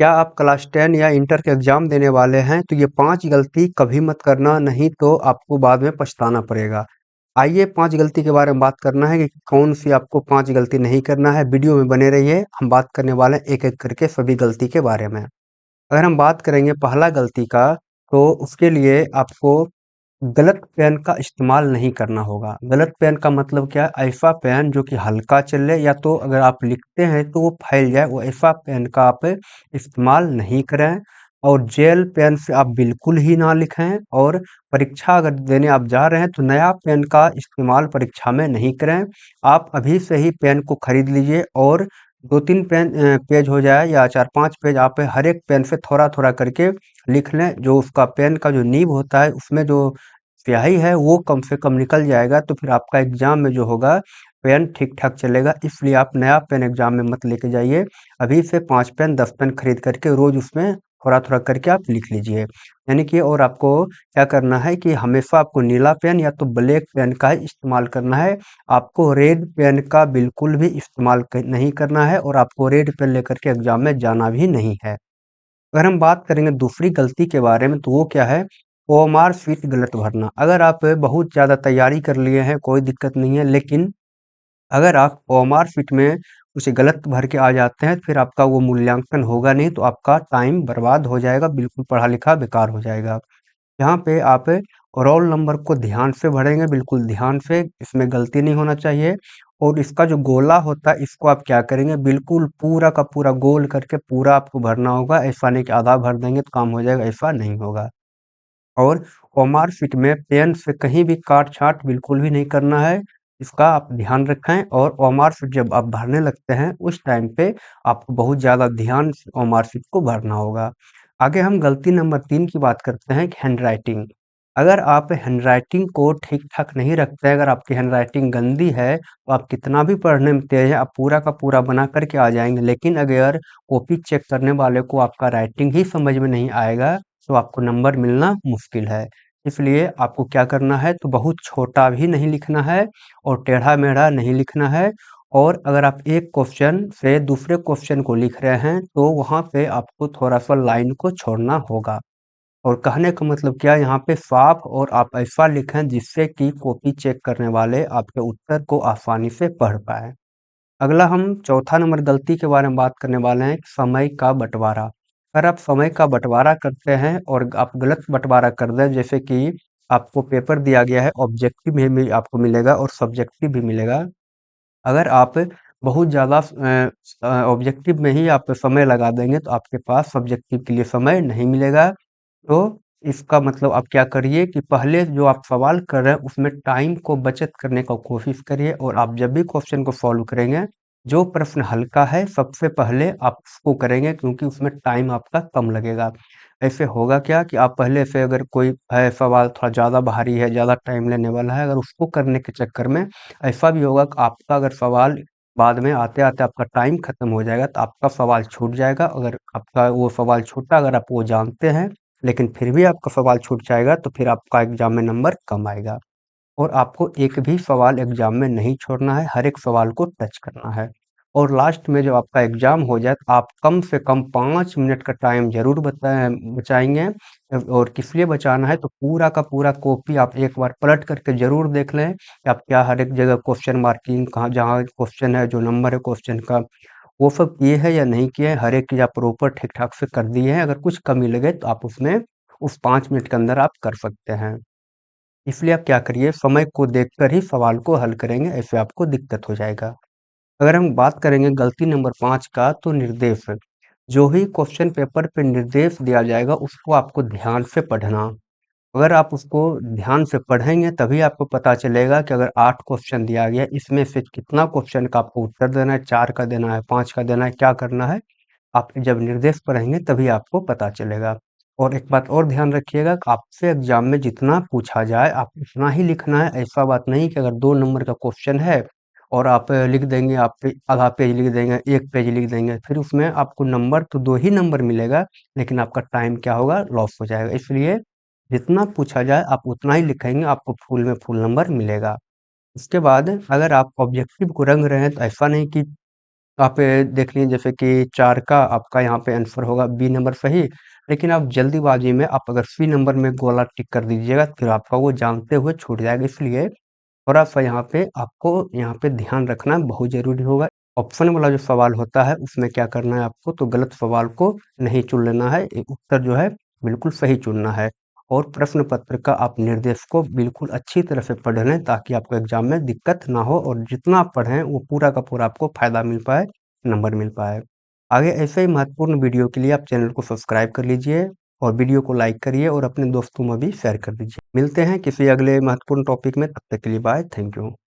क्या आप क्लास 10 या इंटर के एग्जाम देने वाले हैं तो ये 5 गलती कभी मत करना, नहीं तो आपको बाद में पछताना पड़ेगा। आइए 5 गलती के बारे में बात करना है कि कौन सी आपको 5 गलती नहीं करना है। वीडियो में बने रहिए, हम बात करने वाले हैं एक-एक करके सभी गलती के बारे में। अगर हम बात करेंगे पहला गलती का, तो उसके लिए आपको गलत पेन का इस्तेमाल नहीं करना होगा। गलत पेन का मतलब क्या है? ऐसा पेन जो कि हल्का चले, या तो अगर आप लिखते हैं तो वो फैल जाए, वो ऐसा पेन का आप इस्तेमाल नहीं करें। और जेल पेन से आप बिल्कुल ही ना लिखें। और परीक्षा अगर देने आप जा रहे हैं तो नया पेन का इस्तेमाल परीक्षा में नहीं करें। आप अभी से ही पेन को खरीद लीजिए, और 2-3 पेज हो जाए या 4-5 पेज, आप हर एक पेन से थोड़ा-थोड़ा करके लिख लें। जो उसका पेन का जो नीब होता है, उसमें जो स्याही है वो कम से कम निकल जाएगा, तो फिर आपका एग्जाम में जो होगा पेन ठीक ठाक चलेगा। इसलिए आप नया पेन एग्जाम में मत लेके जाइए। अभी से 5 पेन 10 पेन खरीद करके रोज उसमें थोड़ा थोड़ा करके आप लिख लीजिए। यानी कि और आपको क्या करना है कि हमेशा आपको नीला पेन या तो ब्लैक पेन का ही इस्तेमाल करना है। आपको रेड पेन का बिल्कुल भी इस्तेमाल नहीं करना है, और आपको रेड पेन लेकर के एग्जाम में जाना भी नहीं है। अगर हम बात करेंगे दूसरी गलती के बारे में, तो वो क्या है? ओएमआर शीट गलत भरना। अगर आप बहुत ज़्यादा तैयारी कर लिए हैं, कोई दिक्कत नहीं है, लेकिन अगर आप ओएमआर शीट में कुछ गलत भर के आ जाते हैं, फिर आपका वो मूल्यांकन होगा नहीं, तो आपका टाइम बर्बाद हो जाएगा, बिल्कुल पढ़ा लिखा बेकार हो जाएगा। यहाँ पे आप रोल नंबर को ध्यान से भरेंगे, बिल्कुल ध्यान से, इसमें गलती नहीं होना चाहिए। और इसका जो गोला होता है, इसको आप क्या करेंगे, बिल्कुल पूरा का पूरा गोल करके पूरा आपको भरना होगा। ऐसा नहीं कि आधा भर देंगे तो काम हो जाएगा, ऐसा नहीं होगा। और ओमार शीट में पेन से कहीं भी काट छांट बिल्कुल भी नहीं करना है, इसका आप ध्यान रखें। और ओमार शीट जब आप भरने लगते हैं, उस टाइम पे आपको बहुत ज़्यादा ध्यान से ओमार शीट को भरना होगा। आगे हम गलती नंबर 3 की बात करते हैं कि हैंडराइटिंग। अगर आप हैंडराइटिंग को ठीक ठाक नहीं रखते हैं, अगर आपकी हैंडराइटिंग गंदी है, तो आप कितना भी पढ़ने में तेज है, आप पूरा का पूरा बना करके आ जाएंगे, लेकिन अगर कॉपी चेक करने वाले को आपका राइटिंग ही समझ में नहीं आएगा, तो आपको नंबर मिलना मुश्किल है। इसलिए आपको क्या करना है, तो बहुत छोटा भी नहीं लिखना है, और टेढ़ा-मेढ़ा नहीं लिखना है। और अगर आप एक क्वेश्चन से दूसरे क्वेश्चन को लिख रहे हैं, तो वहाँ पे आपको थोड़ा-सा लाइन को छोड़ना होगा। और कहने का मतलब क्या है, यहाँ पे साफ और आप ऐसा लिखें जिससे कि कॉपी चेक करने वाले आपके उत्तर को आसानी से पढ़ पाएँ। अगला हम चौथा नंबर गलती के बारे में बात करने वाले हैं, समय का बँटवारा। अगर आप समय का बँटवारा करते हैं और आप गलत बँटवारा कर दें, जैसे कि आपको पेपर दिया गया है, ऑब्जेक्टिव में भी आपको मिलेगा और सब्जेक्टिव भी मिलेगा। अगर आप बहुत ज़्यादा ऑब्जेक्टिव में ही आप समय लगा देंगे, तो आपके पास सब्जेक्टिव के लिए समय नहीं मिलेगा। तो इसका मतलब आप क्या करिए कि पहले जो आप सवाल कर रहे हैं, उसमें टाइम को बचत करने का कोशिश करिए, और आप जब भी क्वेश्चन को सॉल्व करेंगे, जो प्रश्न हल्का है सबसे पहले आप उसको करेंगे, क्योंकि उसमें टाइम आपका कम लगेगा। ऐसे होगा क्या कि आप पहले से, अगर कोई है सवाल थोड़ा ज़्यादा भारी है, ज़्यादा टाइम लेने वाला है, अगर उसको करने के चक्कर में ऐसा भी होगा कि आपका अगर सवाल बाद में आते-आते आपका टाइम खत्म हो जाएगा, तो आपका सवाल छूट जाएगा। अगर आपका वो सवाल छूटा, अगर आप वो जानते हैं, लेकिन फिर भी आपका सवाल छूट जाएगा, तो फिर आपका एग्ज़ाम में नंबर कम आएगा। और आपको एक भी सवाल एग्ज़ाम में नहीं छोड़ना है, हर एक सवाल को टच करना है। और लास्ट में जब आपका एग्ज़ाम हो जाए, तो आप कम से कम 5 मिनट का टाइम ज़रूर बचाएँगे। और किस लिए बचाना है, तो पूरा का पूरा कॉपी आप एक बार पलट करके ज़रूर देख लें कि आप क्या हर एक जगह क्वेश्चन मार्किंग कहाँ, जहाँ क्वेश्चन है, जो नंबर है क्वेश्चन का, वो सब किए हैं या नहीं किए हैं, हर एक चीज़ आप प्रॉपर ठीक-ठाक से कर दिए हैं। अगर कुछ कमी लगे, तो आप उसमें उस 5 मिनट के अंदर आप कर सकते हैं। इसलिए आप क्या करिए, समय को देखकर ही सवाल को हल करेंगे, ऐसे आपको दिक्कत हो जाएगा। अगर हम बात करेंगे गलती नंबर 5 का, तो निर्देश। जो ही क्वेश्चन पेपर पे निर्देश दिया जाएगा, उसको आपको ध्यान से पढ़ना। अगर आप उसको ध्यान से पढ़ेंगे, तभी आपको पता चलेगा कि अगर 8 क्वेश्चन दिया गया, इसमें से कितना क्वेश्चन का आपको उत्तर देना है, 4 का देना है, 5 का देना है, क्या करना है। आप जब निर्देश पढ़ेंगे तभी आपको पता चलेगा। और एक बात और ध्यान रखिएगा कि आपसे एग्जाम में जितना पूछा जाए, आप उतना ही लिखना है। ऐसा बात नहीं कि अगर 2 नंबर का क्वेश्चन है और आप लिख देंगे, आप आधा पेज लिख देंगे, 1 पेज लिख देंगे, फिर उसमें आपको नंबर तो 2 ही नंबर मिलेगा, लेकिन आपका टाइम क्या होगा, लॉस हो जाएगा। इसलिए जितना पूछा जाए आप उतना ही लिखेंगे, आपको फुल में फुल नंबर मिलेगा। उसके बाद अगर आप ऑब्जेक्टिव को रंग रहे हैं, तो ऐसा नहीं कि आप देख लीजिए जैसे कि 4 का आपका यहाँ पे आंसर होगा बी नंबर सही, लेकिन आप जल्दीबाज़ी में आप अगर सी नंबर में गोला टिक कर दीजिएगा, फिर आपका वो जानते हुए छूट जाएगा। इसलिए थोड़ा-सा यहाँ पे आपको यहाँ पे ध्यान रखना बहुत ज़रूरी होगा। ऑप्शन वाला जो सवाल होता है, उसमें क्या करना है आपको, तो गलत सवाल को नहीं चुन लेना है, उत्तर जो है बिल्कुल सही चुनना है। और प्रश्न पत्र का आप निर्देश को बिल्कुल अच्छी तरह से पढ़ लें, ताकि आपको एग्ज़ाम में दिक्कत ना हो और जितना आप पढ़ें, वो पूरा का पूरा आपको फ़ायदा मिल पाए, नंबर मिल पाए। आगे ऐसे ही महत्वपूर्ण वीडियो के लिए आप चैनल को सब्सक्राइब कर लीजिए और वीडियो को लाइक करिए और अपने दोस्तों में भी शेयर कर दीजिए। मिलते हैं किसी अगले महत्वपूर्ण टॉपिक में, तब तक के लिए बाय, थैंक यू।